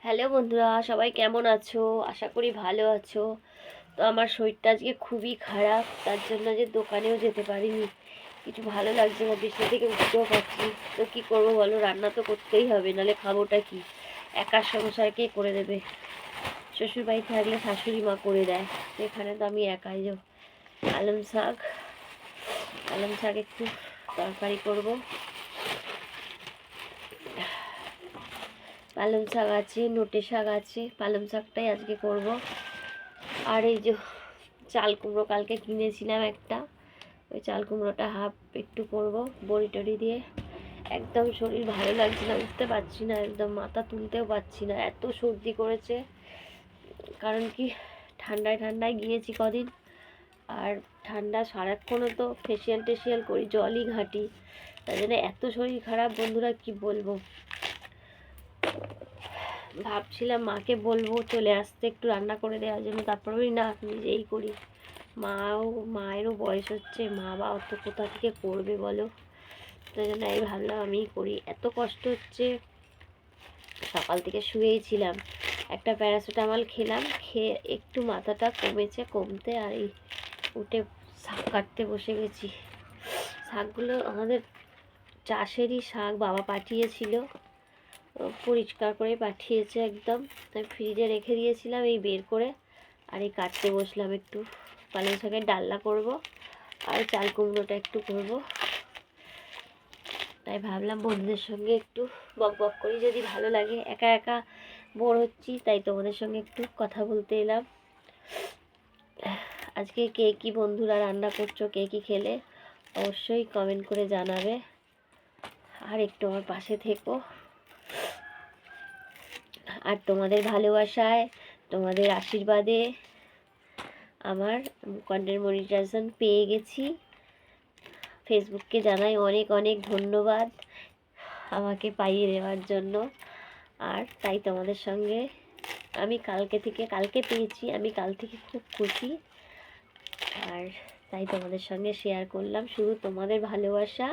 Hello বন্ধুরা, সবাই কেমন আছো? আশা করি ভালো আছো। তো আমার শরীরটা আজকে খুবই খারাপ, তার জন্য যে দোকানেও যেতে পারিনি। কিছু ভালো লাগছে না, বিছানা থেকে উঠতেও পারছি। তো কী করবো বলো, রান্না তো করতেই হবে, নাহলে খাবোটা কি? একার সংসার কে করে দেবে? শ্বশুর বাড়ি থাকলে শাশুড়ি মা করে দেয়, তো এখানে তো আমি একাই। যে পালং শাক একটু তরকারি করবো। পালং শাক আছে, নোটে শাক আছে, পালং শাকটাই আজকে করব। আর এই যে চাল কুমড়ো কালকে কিনেছিলাম একটা, ওই চাল কুমড়োটা হাফ একটু করব বড়ি টড়ি দিয়ে। একদম শরীর ভালো লাগছে না, উঠতে পারছি না, একদম মাথা তুলতেও পারছি না, এত সর্দি করেছে। কারণ কি, ঠান্ডায় গিয়েছি কদিন, আর ঠান্ডা সারাক্ষণও তো ফেসিয়াল টেসিয়াল করি, জলই ঘাঁটি, তাই জন্য এত শরীর খারাপ বন্ধুরা, কি বলবো। ভাবছিলাম মাকে বলবো চলে আসতে একটু রান্না করে দেওয়ার জন্য, তারপর ওই না নিজেই করি। মায়েরও বয়স হচ্ছে, মা বা অত কোথা থেকে করবে বলো। তাই জন্য এই ভাবলাম আমিই করি। এত কষ্ট হচ্ছে, সকাল থেকে শুয়েই ছিলাম। একটা প্যারাসিটামল খেলাম, খেয়ে একটু মাথাটা কমেছে, কমতে আর এই উঠে শাক কাটতে বসে গেছি। শাকগুলো আমাদের চাষেরই শাক, বাবা পাঠিয়েছিল, পরিষ্কার করে পাঠিয়েছে একদম। তাই ফ্রিজে রেখে দিয়েছিলাম, এই বের করে আর এই কাটতে বসলাম। একটু পালং শাকের ডালনা করব, আর চাল কুমড়োটা একটু করব। তাই ভাবলাম বন্ধুদের সঙ্গে একটু বক বক করি, যদি ভালো লাগে। একা একা বোর হচ্ছি, তাই তোমাদের সঙ্গে একটু কথা বলতে এলাম। আজকে কে কী বন্ধুরা রান্না করছো, কে কী খেলে, অবশ্যই কমেন্ট করে জানাবে। আর একটু আমার পাশে থেকো। আর তোমাদের ভালোবাসায়, তোমাদের আশীর্বাদে আমার কন্টেন্ট মনিটাইজেশন পেয়ে গেছি। ফেসবুককে জানাই অনেক অনেক ধন্যবাদ আমাকে পাইয়ে দেওয়ার জন্য। আর তাই তোমাদের সঙ্গে আমি কালকে পেয়েছি, আমি কাল থেকে খুব খুশি। আর তাই তোমাদের সঙ্গে শেয়ার করলাম। শুধু তোমাদের ভালোবাসা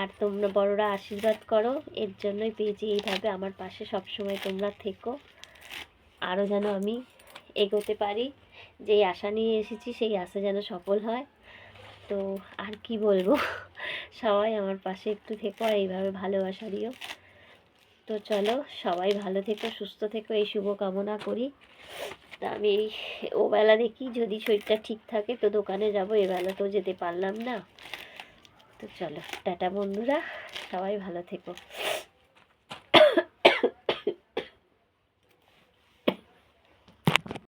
আর তোমরা বড়রা আশীর্বাদ করো, এর জন্যই পেয়েছি। এইভাবে আমার পাশে সবসময় তোমরা থেকো, আরও যেন আমি এগোতে পারি। যেই আশা নিয়ে এসেছি সেই আশা যেন সফল হয়। তো আর কি বলবো, সবাই আমার পাশে একটু থেকো আর এইভাবে ভালোবাসা দিও। তো চলো, সবাই ভালো থেকো, সুস্থ থেকো, এই শুভ কামনা করি। তা আমি ওবেলা দেখি, যদি শরীরটা ঠিক থাকে তো দোকানে যাব, এবেলা তো যেতে পারলাম না। তো চলো, টাটা বন্ধুরা, সবাই ভালো থেকো।